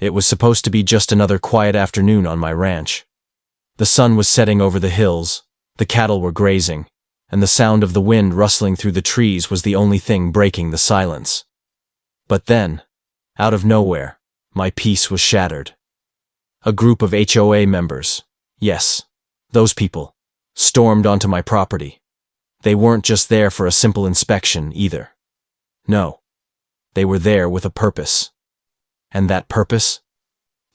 It was supposed to be just another quiet afternoon on my ranch. The sun was setting over the hills, the cattle were grazing, and the sound of the wind rustling through the trees was the only thing breaking the silence. But then, out of nowhere, my peace was shattered. A group of HOA members, yes, those people, stormed onto my property. They weren't just there for a simple inspection either. No, they were there with a purpose. And that purpose?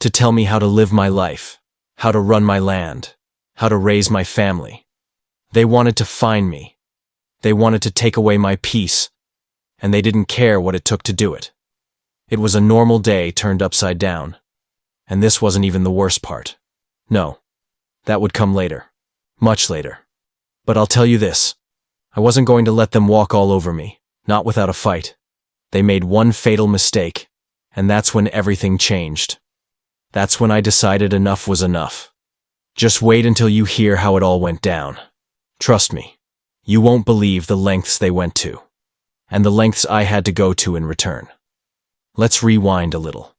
To tell me how to live my life, how to run my land, how to raise my family. They wanted to fine me. They wanted to take away my peace, and they didn't care what it took to do it. It was a normal day turned upside down. And this wasn't even the worst part. No, that would come later. Much later. But I'll tell you this. I wasn't going to let them walk all over me, not without a fight. They made one fatal mistake, and that's when everything changed. That's when I decided enough was enough. Just wait until you hear how it all went down. Trust me, you won't believe the lengths they went to, and the lengths I had to go to in return. Let's rewind a little.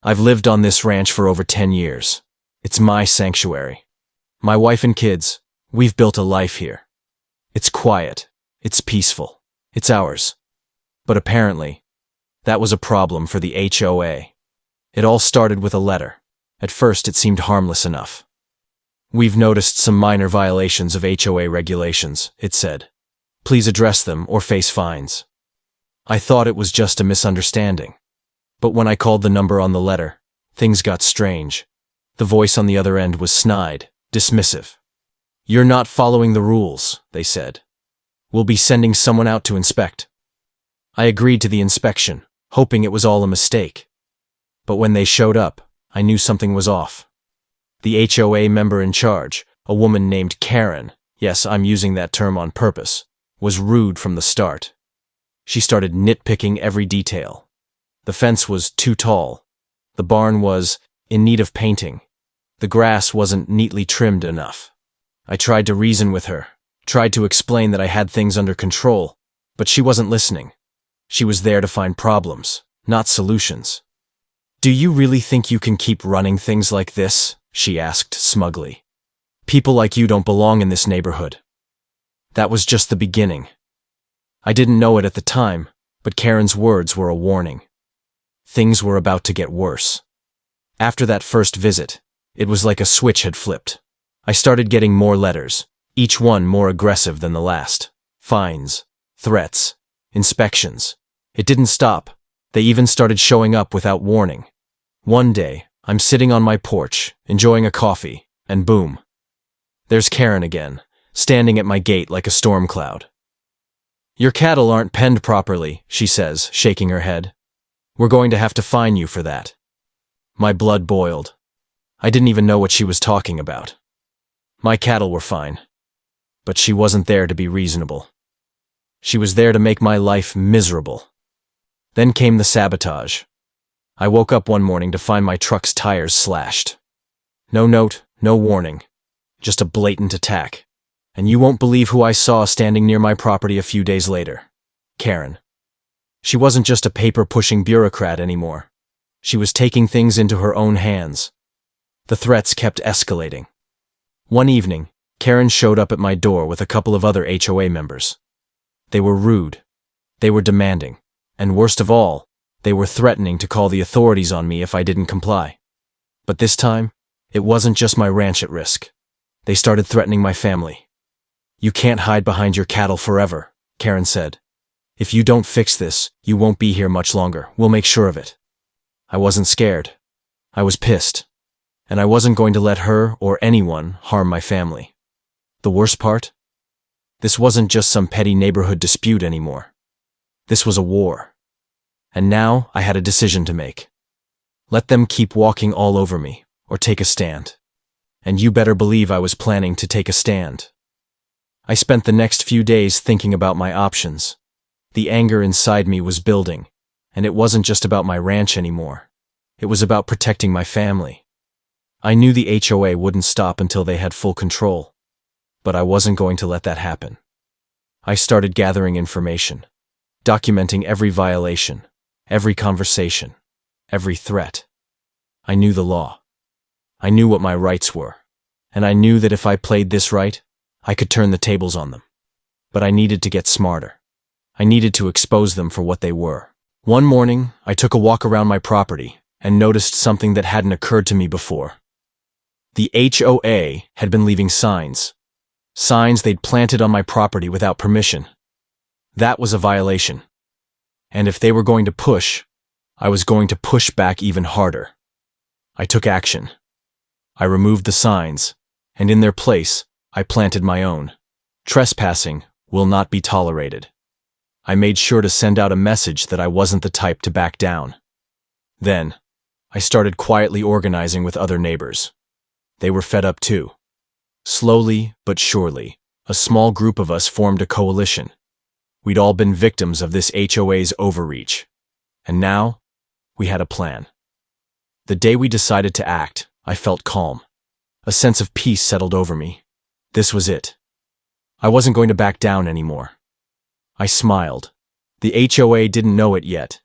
I've lived on this ranch for over 10 years. It's my sanctuary. My wife and kids, we've built a life here. It's quiet. It's peaceful. It's ours. But apparently, that was a problem for the HOA. It all started with a letter. At first, it seemed harmless enough. We've noticed some minor violations of HOA regulations, it said. Please address them or face fines. I thought it was just a misunderstanding. But when I called the number on the letter, things got strange. The voice on the other end was snide, dismissive. You're not following the rules, they said. We'll be sending someone out to inspect. I agreed to the inspection, hoping it was all a mistake. But when they showed up, I knew something was off. The HOA member in charge, a woman named Karen, yes, I'm using that term on purpose, was rude from the start. She started nitpicking every detail. The fence was too tall. The barn was in need of painting. The grass wasn't neatly trimmed enough. I tried to reason with her, tried to explain that I had things under control, but she wasn't listening. She was there to find problems, not solutions. Do you really think you can keep running things like this? She asked smugly. People like you don't belong in this neighborhood. That was just the beginning. I didn't know it at the time, but Karen's words were a warning. Things were about to get worse. After that first visit, it was like a switch had flipped. I started getting more letters, each one more aggressive than the last. Fines, threats, inspections. It didn't stop. They even started showing up without warning. One day, I'm sitting on my porch, enjoying a coffee, and boom. There's Karen again, standing at my gate like a storm cloud. Your cattle aren't penned properly, she says, shaking her head. We're going to have to fine you for that. My blood boiled. I didn't even know what she was talking about. My cattle were fine. But she wasn't there to be reasonable. She was there to make my life miserable. Then came the sabotage. I woke up one morning to find my truck's tires slashed. No note, no warning. Just a blatant attack. And you won't believe who I saw standing near my property a few days later. Karen. She wasn't just a paper-pushing bureaucrat anymore. She was taking things into her own hands. The threats kept escalating. One evening, Karen showed up at my door with a couple of other HOA members. They were rude. They were demanding. And worst of all, they were threatening to call the authorities on me if I didn't comply. But this time, it wasn't just my ranch at risk. They started threatening my family. You can't hide behind your cattle forever, Karen said. If you don't fix this, you won't be here much longer. We'll make sure of it. I wasn't scared. I was pissed. And I wasn't going to let her or anyone harm my family. The worst part? This wasn't just some petty neighborhood dispute anymore. This was a war. And now I had a decision to make. Let them keep walking all over me, or take a stand. And you better believe I was planning to take a stand. I spent the next few days thinking about my options. The anger inside me was building, and it wasn't just about my ranch anymore. It was about protecting my family. I knew the HOA wouldn't stop until they had full control, but I wasn't going to let that happen. I started gathering information, documenting every violation, every conversation, every threat. I knew the law. I knew what my rights were. And I knew that if I played this right, I could turn the tables on them. But I needed to get smarter. I needed to expose them for what they were. One morning, I took a walk around my property and noticed something that hadn't occurred to me before. The HOA had been leaving signs. Signs they'd planted on my property without permission. That was a violation. And if they were going to push, I was going to push back even harder. I took action. I removed the signs, and in their place, I planted my own. Trespassing will not be tolerated. I made sure to send out a message that I wasn't the type to back down. Then, I started quietly organizing with other neighbors. They were fed up too. Slowly but surely, a small group of us formed a coalition. We'd all been victims of this HOA's overreach. And now, we had a plan. The day we decided to act, I felt calm. A sense of peace settled over me. This was it. I wasn't going to back down anymore. I smiled. The HOA didn't know it yet,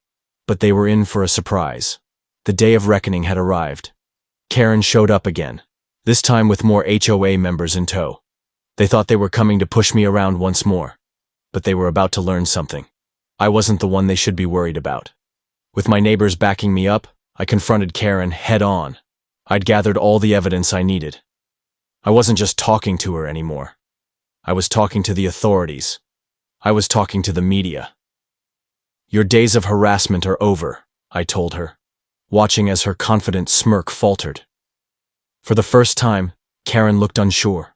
but they were in for a surprise. The day of reckoning had arrived. Karen showed up again, this time with more HOA members in tow. They thought they were coming to push me around once more, but they were about to learn something. I wasn't the one they should be worried about. With my neighbors backing me up, I confronted Karen head-on. I'd gathered all the evidence I needed. I wasn't just talking to her anymore. I was talking to the authorities. I was talking to the media. Your days of harassment are over, I told her, watching as her confident smirk faltered. For the first time, Karen looked unsure.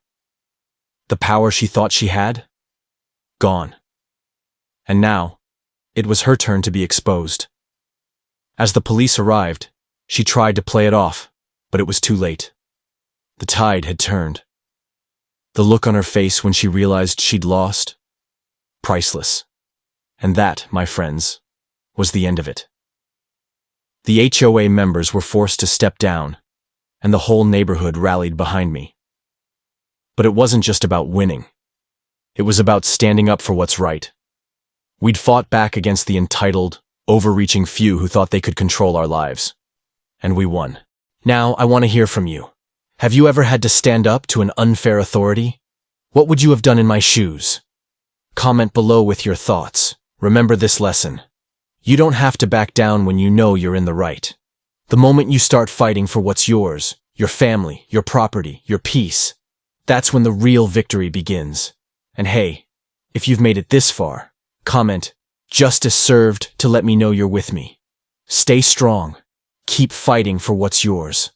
The power she thought she had? Gone. And now, it was her turn to be exposed. As the police arrived, she tried to play it off, but it was too late. The tide had turned. The look on her face when she realized she'd lost? Priceless. And that, my friends, was the end of it. The HOA members were forced to step down, and the whole neighborhood rallied behind me. But it wasn't just about winning. It was about standing up for what's right. We'd fought back against the entitled, overreaching few who thought they could control our lives. And we won. Now, I want to hear from you. Have you ever had to stand up to an unfair authority? What would you have done in my shoes? Comment below with your thoughts. Remember this lesson. You don't have to back down when you know you're in the right. The moment you start fighting for what's yours, your family, your property, your peace, that's when the real victory begins. And hey, if you've made it this far, comment, "Justice served," to let me know you're with me. Stay strong. Keep fighting for what's yours.